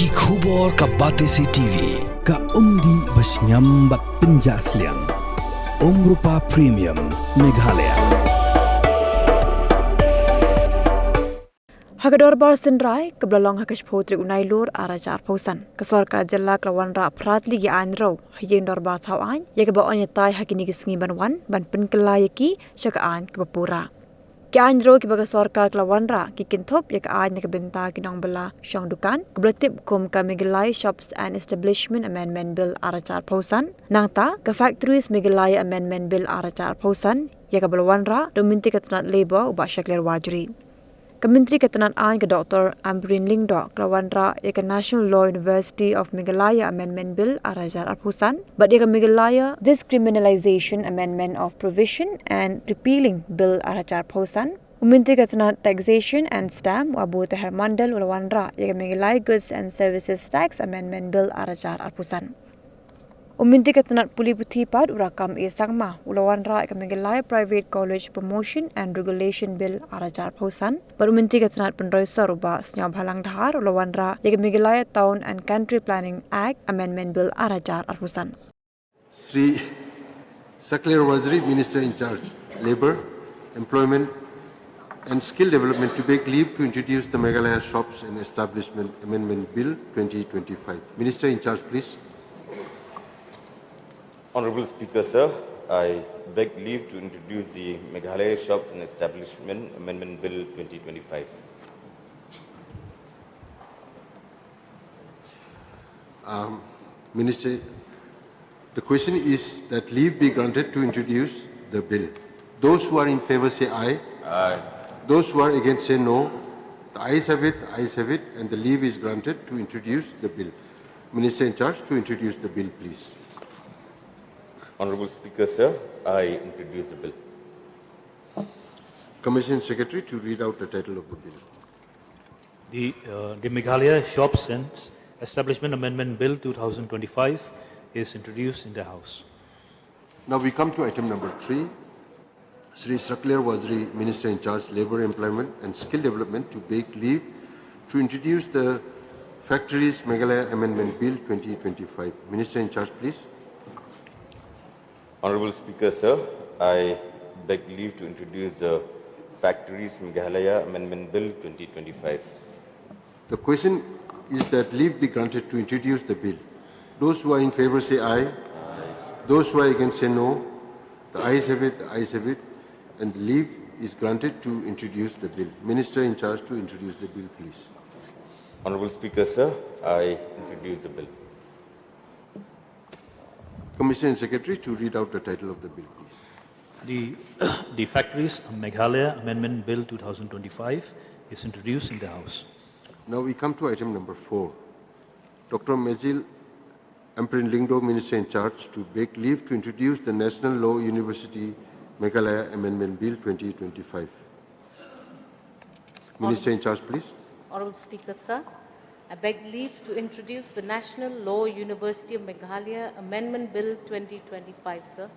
Ki khubor ka Batesi TV ka umdi basnyam bat penjaslian. Rupa Premium Meghalaya. Hagador bar senrai kebelalong hakash potri unai lur arajar pausan. Ke Sorkar Jalla ke Wanrah pratli gi anro hayen dor bar tau an ya ke ba onya tai hakini gisngi ban penkelayaki syaka an ke bapura. Ki anro ki baga Sorkar ke Wanrah ki kintop ya ke an ke benta ki Nongbylla Shong Dukan ke belatip kum ke Meghalaya Shops and Establishment Amendment Bill arajar pausan. Nangta ke Factories Meghalaya Amendment Bill arajar pausan ya ke Wanrah dominti ketenat labor ubah syaklir wajri. Kementeri Ketenagaan Ain ke Dr. Amrin Lingdo ke Wanrah ya ke National Law University of Meghalaya Amendment Bill arajar arpusan but ya ke Meghalaya Decriminalization Amendment of Provision and Repealing Bill arajar arpusan Menteri Ketenagaan Taxation and Stamp Abu Tahir Mandal Wanrah ya ke Meghalaya Goods and Services Tax Amendment Bill arajar arpusan Menteri Ketenagaan Puli Putipad urakam sangma Wanrah ke Meghalaya Private College Promotion and Regulation Bill arajar arpusan baru Menteri Ketenagaan Penroisa Ruba Senyap Halang Dahar Wanrah ya ke Meghalaya Town and Country Planning Act Amendment Bill arajar arpusan. Sri Sorkar Waziri, Minister in Charge, Labour, Employment and Skill Development to beg leave to introduce the Meghalaya Shops and Establishment Amendment Bill 2025. Minister in Charge, please. Honourable Speaker, sir, I beg leave to introduce the Meghalaya Shops and Establishment Amendment Bill 2025. Minister, the question is that leave be granted to introduce the bill. Those who are in favour say aye. Aye. Those who are against say no. The ayes have it, and the leave is granted to introduce the bill. Minister in Charge to introduce the bill, please. Honourable Speaker, sir, I introduce the bill. Commission Secretary to read out the title of the bill. The Meghalaya Shops and Establishment Amendment Bill 2025 is introduced in the House. Now we come to item number 3. Sri Sorkar Waziri, Minister in Charge, Labour, Employment and Skill Development to beg leave to introduce the Factories Meghalaya Amendment Bill 2025. Minister in Charge, please. Honourable Speaker, sir, I beg leave to introduce the Factories Meghalaya Amendment Bill 2025. The question is that leave be granted to introduce the bill. Those who are in favour say aye. Those who are against say no. The ayes have it, and the leave is granted to introduce the bill. Minister in Charge to introduce the bill, please. Honourable Speaker, sir, I introduce the bill. Commission Secretary to read out the title of the bill, please. The Factories Meghalaya Amendment Bill 2025 is introduced in the House. Now we come to item number 4. Dr. Amrin Lingdo, Minister in Charge, to beg leave to introduce the National Law University Meghalaya Amendment Bill 2025. Minister in Charge, please. Honourable Speaker, sir, I beg leave to introduce the National Law University of Meghalaya Amendment Bill 2025, sir.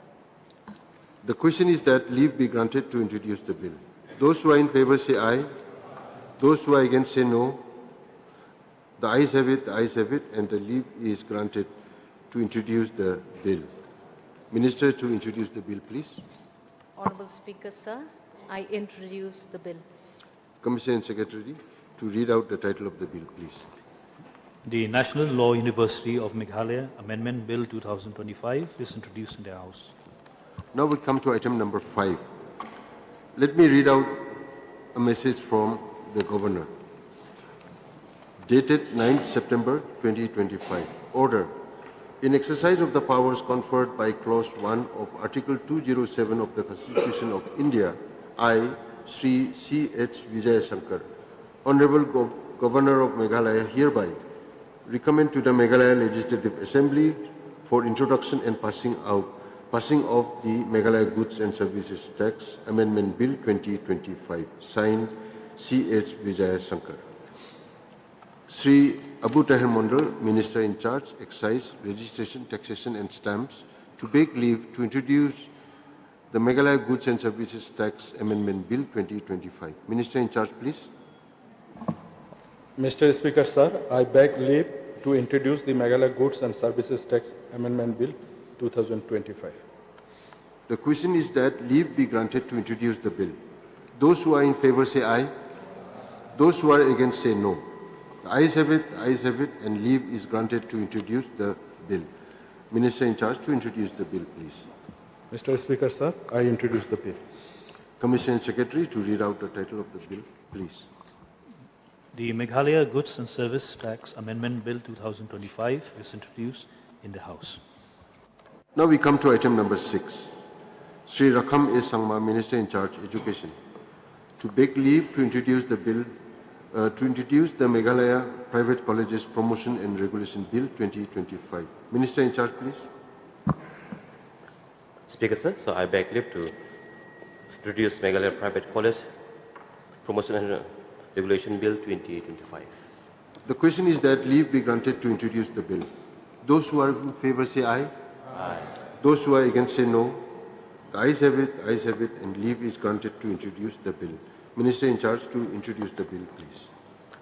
The question is that leave be granted to introduce the bill. Those who are in favour say aye. Those who are against say no. The ayes have it, and the leave is granted to introduce the bill. Minister to introduce the bill, please. Honourable Speaker, sir, I introduce the bill. Commission Secretary to read out the title of the bill, please. The National Law University of Meghalaya Amendment Bill 2025 is introduced in the House. Now we come to item number 5. Let me read out a message from the Governor. Dated 9th September 2025. Order. In exercise of the powers conferred by Clause 1 of Article 207 of the Constitution of India, I, Sri C.H. Shankar, Honorable Governor of Meghalaya, hereby recommend to the Meghalaya Legislative Assembly for introduction and passing of the Meghalaya Goods and Services Tax Amendment Bill 2025, signed C.H. Shankar. Sri Abu Tahir Mandal, Minister in Charge, Excise, Registration, Taxation and Stamps, to beg leave to introduce the Meghalaya Goods and Services Tax Amendment Bill 2025. Minister in Charge, please. Mr. Speaker, sir, I beg leave to introduce the Meghalaya Goods and Services Tax Amendment Bill 2025. The question is that leave be granted to introduce the bill. Those who are in favor say aye. Those who are against say no. The ayes have it, and leave is granted to introduce the bill. Minister in charge to introduce the bill, please. Mr. Speaker, sir, I introduce the bill. Commission Secretary to read out the title of the bill, please. The Meghalaya Goods and Service Tax Amendment Bill 2025 is introduced in the House. Now we come to item number 6. Sri Rakham A. Sangma, Minister in charge, Education, to beg leave to introduce the bill, to introduce the Meghalaya Private Colleges Promotion and Regulation Bill 2025. Minister in charge, please. Speaker, sir, so I beg leave to introduce Meghalaya Private College Promotion and Regulation Bill 2025. The question is that leave be granted to introduce the bill. Those who are in favor say aye. Aye. Those who are against say no. The ayes have it, and leave is granted to introduce the bill. Minister in charge to introduce the bill, please.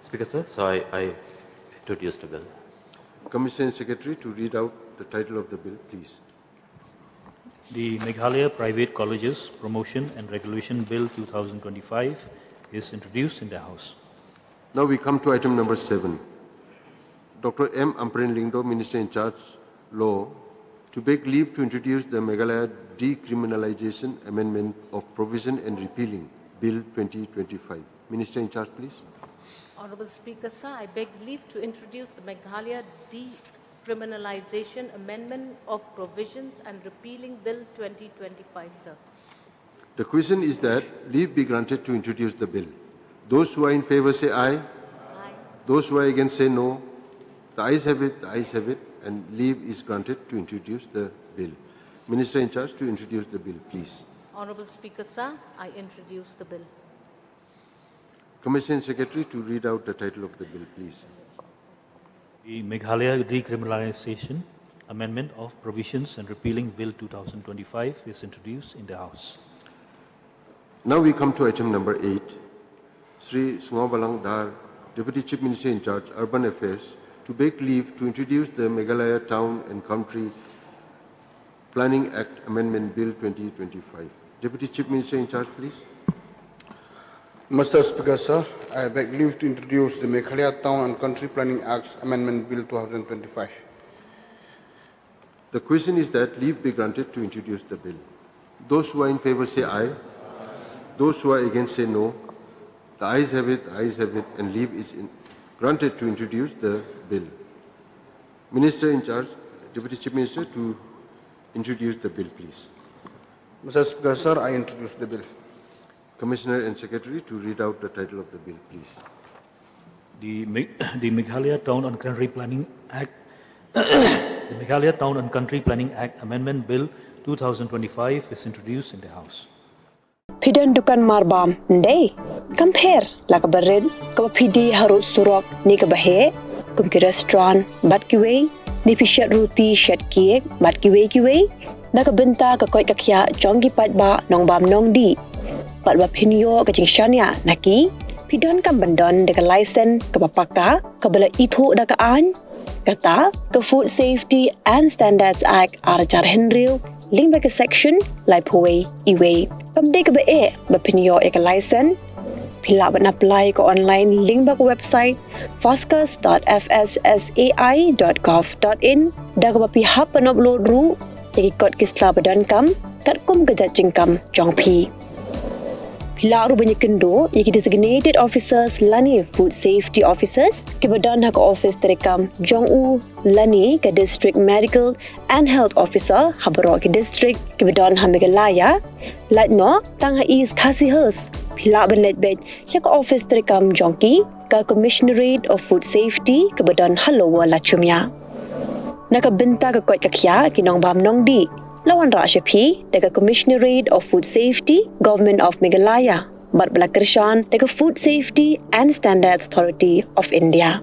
Speaker, sir, so I introduce the bill. Commission Secretary to read out the title of the bill, please. The Meghalaya Private Colleges Promotion and Regulation Bill 2025 is introduced in the House. Now we come to item number 7. Dr. M. Ampren Lingdo, Minister in charge, Law, to beg leave to introduce the Meghalaya Decriminalization Amendment of Provision and Repealing Bill 2025. Minister in charge, please. Honorable Speaker, sir, I beg leave to introduce the Meghalaya Decriminalization Amendment of Provisions and Repealing Bill 2025, sir. The question is that leave be granted to introduce the bill. Those who are in favor say aye. Aye. Those who are against say no. The ayes have it, and leave is granted to introduce the bill. Minister in charge to introduce the bill, please. Honorable Speaker, sir, I introduce the bill. Commission Secretary to read out the title of the bill, please. The Meghalaya Decriminalization Amendment of Provisions and Repealing Bill 2025 is introduced in the House. Now we come to item number 8. Sri Sungabalang Dar, Deputy Chief Minister in charge, Urban Affairs, to beg leave to introduce the Meghalaya Town and Country Planning Act Amendment Bill 2025. Deputy Chief Minister in charge, please. Mr. Speaker, sir, I beg leave to introduce the Meghalaya Town and Country Planning Act Amendment Bill 2025. The question is that leave be granted to introduce the bill. Those who are in favor say aye. Those who are against say no. The ayes have it, and leave is granted to introduce the bill. Minister in charge, Deputy Chief Minister to introduce the bill, please. Mr. Speaker, sir, I introduce the bill. Commissioner and Secretary to read out the title of the bill, please. The Meghalaya Town and Country Planning Act, the Meghalaya Town and Country Planning Act Amendment Bill 2025 is introduced in the House. Pidan Dukan marbam, ndey. Compare la kabarid, kapapidi harut surok ni kabahe, kumki restaurant, bat Kiwei, ni pishat roti shat kiek, bat Kiwei, nakabenta kakoy kakya jongi patba nongbam nongdi. Patba pinyo kaching shanya naki, pidan kam bandon deka license kapapaka, kabala itu dakaan, kata ke Food Safety and Standards Act arajar henril, link back section lai Puwei Iwei. Kamde ke be bapinyo ek license pila ban apply ko online link back website foscas.fssai.gov.in da ko bapi hap pan upload ru ek kod kisla badan kam kat kum kejajing kam jongpi pila ru banyak kendo ek designated officers lani food safety officers ke badan hak office terekam jongu lani ke district medical and health officer habro ke district ke badan Meghalaya latno tang is kasihers pila ban letbet chak office terekam jongki ke commissionerate of food safety ke badan halowa lachumya nakabenta ke kot kakya kinong bam nongdi Wanrah Shapi dekat Commissionerate of Food Safety, Government of Meghalaya, bat belakershan dekat Food Safety and Standards Authority of India.